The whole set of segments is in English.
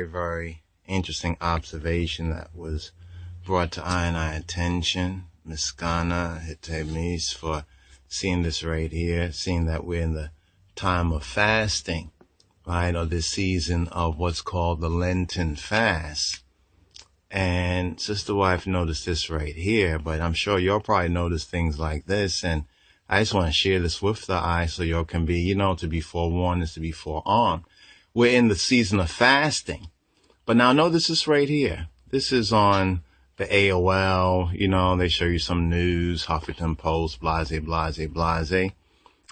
Very interesting observation that was brought to I attention. Miskana Hitemis for seeing this right here, seeing that we're in the time of fasting, right, or this season of what's called the Lenten fast. And Sister Wife noticed this right here, but I'm sure you'll probably notice things like this, and I just want to share this with the eye so y'all can be, to be forewarned is to be forearmed. We're in the season of fasting. But now notice this right here. This is on the AOL, they show you some news, Huffington Post, blase, blase, blase.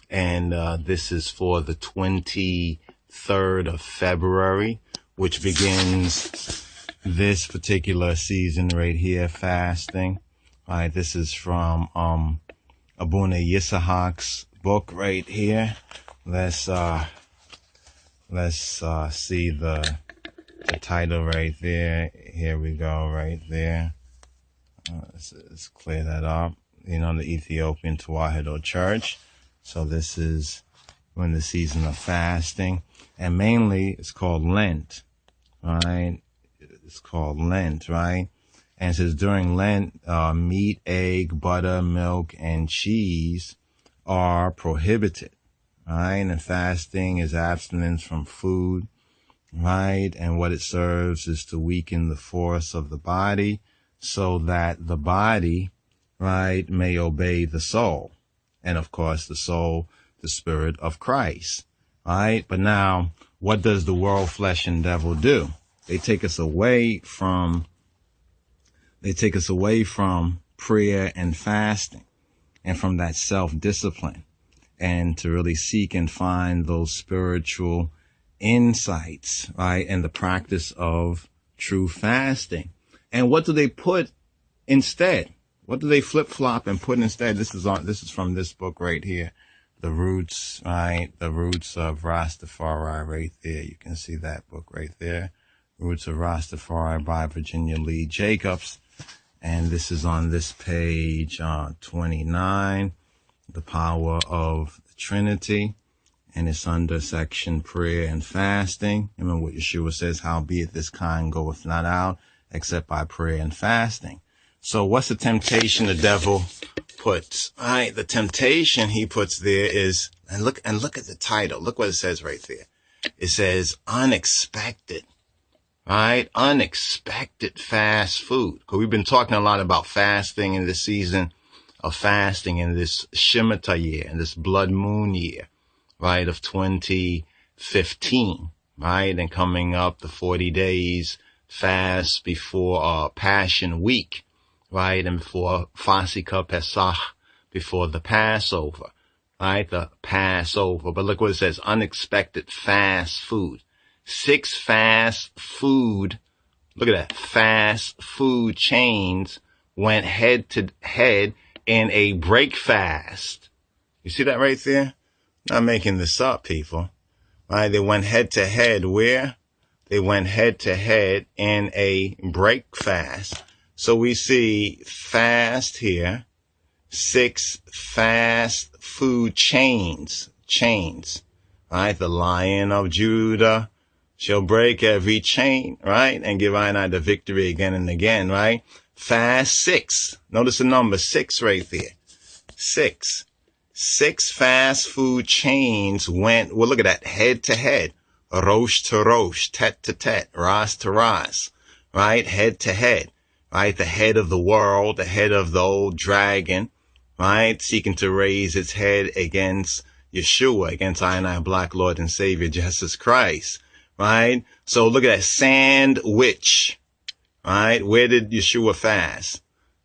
And this is for the 23rd of February, which begins this particular season right here, fasting. All right, this is from Abuna Yisahak's book right here. Let's see the title right there. Here we go, right there. Let's clear that up. The Ethiopian Tewahedo Church. So this is when the season of fasting, and mainly it's called Lent, right? It's called Lent, right? And it says during Lent, meat, egg, butter, milk, and cheese are prohibited, right? And fasting is abstinence from food, right? And what it serves is to weaken the force of the body so that the body, right, may obey the soul. And of course, the soul, the spirit of Christ, right? But now, what does the world, flesh, and devil do? They take us away from prayer and fasting and from that self-discipline, and to really seek and find those spiritual insights, right? And the practice of true fasting. And what do they put instead? What do they flip-flop and put instead? This is from this book right here. The Roots, right? The Roots of RasTafari right there. You can see that book right there. Roots of RasTafari by Virginia Lee Jacobs. And this is on this page 29, The Power of the Trinity. And it's under section prayer and fasting. Remember what Yeshua says, howbeit this kind goeth not out except by prayer and fasting. So what's the temptation the devil puts? All right, the temptation he puts there is, and look at the title. Look what it says right there. It says unexpected. Right? Unexpected fast food. Because we've been talking a lot about fasting in this season of fasting in this Shemitah year, in this blood moon year, right, of 2015, right? And coming up the 40 days fast before Passion Week, right? And before Fasika Pesach, before the Passover, right? The Passover. But look what it says, unexpected fast food. 6 fast food, look at that, fast food chains went head to head in a break fast. You see that right there? Not making this up, people. Right? They went head to head where? They went head to head in a break fast. So we see fast here, 6 fast food chains. Right? The Lion of Judah shall break every chain, right? And give I the victory again and again, right? Fast 6. Notice the number 6 right there. 6. 6 fast food chains went, well, look at that, head to head. Rosh to rosh, tet to tet, ras to ras, right? Head to head, right? The head of the world, the head of the old dragon, right? Seeking to raise its head against Yeshua, against I Black Lord and Savior, Jesus Christ. Right? So look at that sandwich. Right? Where did Yeshua fast?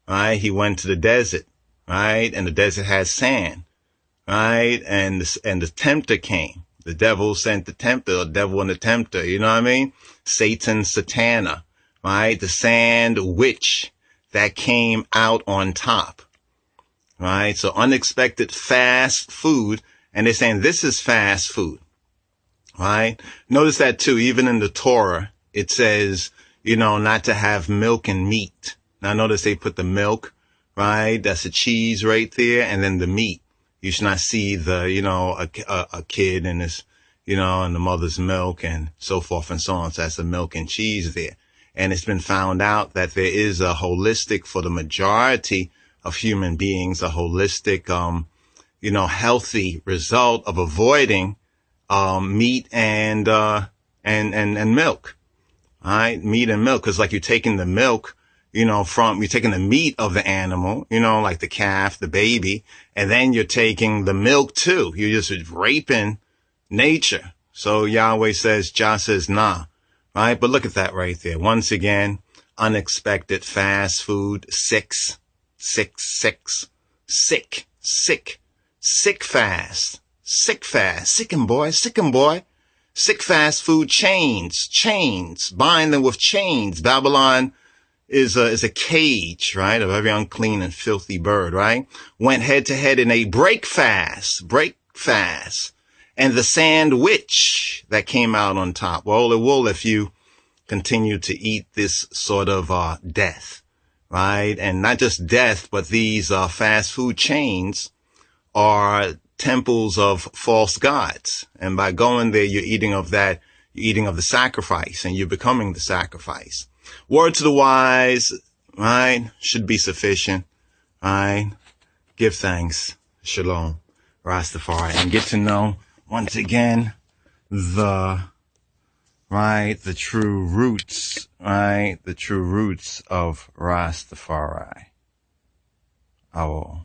Right? He went to the desert. Right? And the desert has sand. Right? And the tempter came. The devil sent the tempter, the devil and the tempter. You know what I mean? Satan, Satana. Right? The sandwich that came out on top. Right? So unexpected fast food. And they're saying this is fast food. Right? Notice that too, even in the Torah, it says, not to have milk and meat. Now notice they put the milk, right? That's the cheese right there. And then the meat. You should not see a kid in his, and the mother's milk and so forth and so on. So that's the milk and cheese there. And it's been found out that there is a holistic, for the majority of human beings, a holistic, healthy result of avoiding, meat and milk. All right. Meat and milk. Cause like you're taking the milk, you're taking the meat of the animal, like the calf, the baby, and then you're taking the milk too. You're just raping nature. So Yahweh says, Jah says, nah, right? But look at that right there. Once again, unexpected fast food, sick fast, sicken boy, sick fast food chains, bind them with chains. Babylon is a cage, right? A very unclean and filthy bird, right? Went head to head in a break fast. And the sandwich that came out on top. Well, it will if you continue to eat this sort of death, right? And not just death, but these fast food chains are temples of false gods. And by going there, you're eating of the sacrifice, and you're becoming the sacrifice. Word to the wise, right? Should be sufficient, right? Give thanks. Shalom. RasTafari. And get to know, once again, the true roots, right? The true roots of RasTafari. Oh.